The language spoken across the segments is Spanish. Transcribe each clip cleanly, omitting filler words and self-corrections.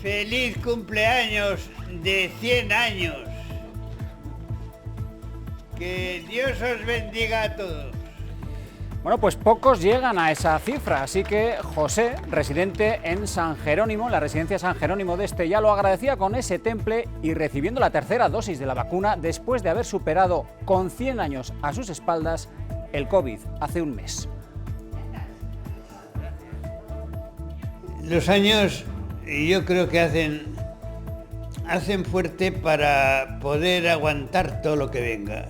Feliz cumpleaños de 100 años. Que Dios os bendiga a todos. Bueno, pues pocos llegan a esa cifra, así que José, residente en San Jerónimo, en la residencia San Jerónimo de Estella, lo agradecía con ese temple y recibiendo la tercera dosis de la vacuna después de haber superado con 100 años a sus espaldas el COVID hace un mes. Los años yo creo que hacen fuerte para poder aguantar todo lo que venga.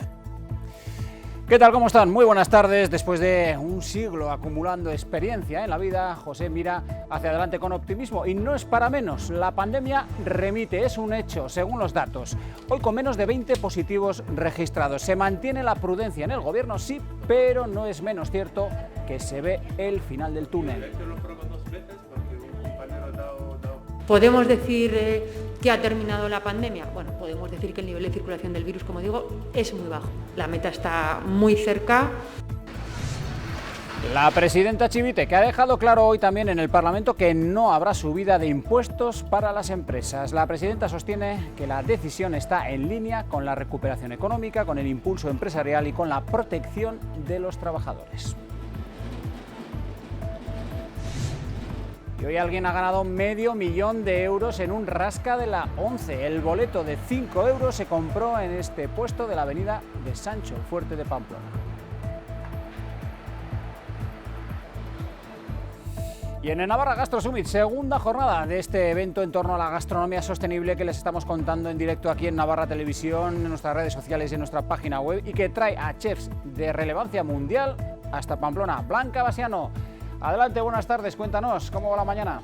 ¿Qué tal? ¿Cómo están? Muy buenas tardes. Después de un siglo acumulando experiencia en la vida, José mira hacia adelante con optimismo y no es para menos. La pandemia remite, es un hecho, según los datos. Hoy con menos de 20 positivos registrados. Se mantiene la prudencia en el gobierno, sí, pero no es menos cierto que se ve el final del túnel. ¿Podemos decir que ha terminado la pandemia? Bueno, podemos decir que el nivel de circulación del virus, como digo, es muy bajo. La meta está muy cerca. La presidenta Chivite, que ha dejado claro hoy también en el Parlamento que no habrá subida de impuestos para las empresas. La presidenta sostiene que la decisión está en línea con la recuperación económica, con el impulso empresarial y con la protección de los trabajadores. Y hoy alguien ha ganado $500.000 en un rasca de la 11. El boleto de 5 euros se compró en este puesto de la avenida de Sancho Fuerte de Pamplona. Y en el Navarra Gastro Summit, segunda jornada de este evento en torno a la gastronomía sostenible que les estamos contando en directo aquí en Navarra Televisión, en nuestras redes sociales y en nuestra página web, y que trae a chefs de relevancia mundial hasta Pamplona. Blanca Basiano, adelante, buenas tardes, cuéntanos, ¿cómo va la mañana?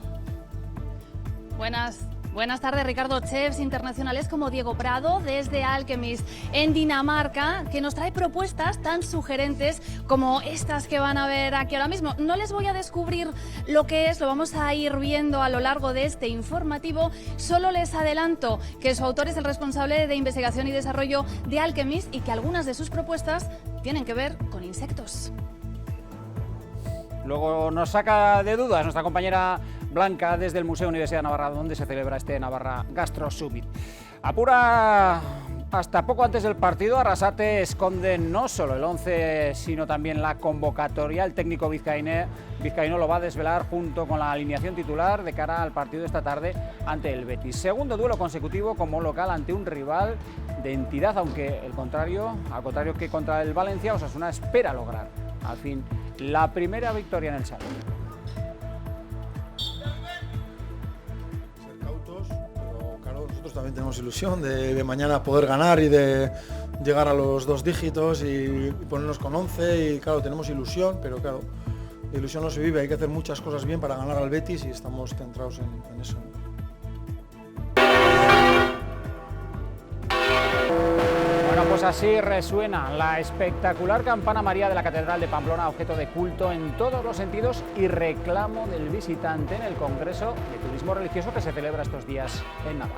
Buenas tardes, Ricardo. Chefs internacionales como Diego Prado, desde Alchemist, en Dinamarca, que nos trae propuestas tan sugerentes como estas que van a ver aquí ahora mismo. No les voy a descubrir lo que es, lo vamos a ir viendo a lo largo de este informativo. Solo les adelanto que su autor es el responsable de investigación y desarrollo de Alchemist y que algunas de sus propuestas tienen que ver con insectos. Luego nos saca de dudas nuestra compañera Blanca desde el Museo Universidad de Navarra, donde se celebra este Navarra Gastro Summit. Apura hasta poco antes del partido. Arrasate esconde no solo el 11, sino también la convocatoria. El técnico vizcaíno lo va a desvelar junto con la alineación titular de cara al partido de esta tarde ante el Betis. Segundo duelo consecutivo como local ante un rival de entidad, aunque al contrario que contra el Valencia, Osasuna espera lograr al fin la primera victoria en el Salón. Ser cautos, pero claro, nosotros también tenemos ilusión de mañana poder ganar y de llegar a los 2 dígitos y ponernos con 11 y claro, tenemos ilusión, pero claro, la ilusión no se vive, hay que hacer muchas cosas bien para ganar al Betis y estamos centrados en eso. Pues así resuena la espectacular campana María de la Catedral de Pamplona, objeto de culto en todos los sentidos y reclamo del visitante en el Congreso de Turismo Religioso que se celebra estos días en Navarra.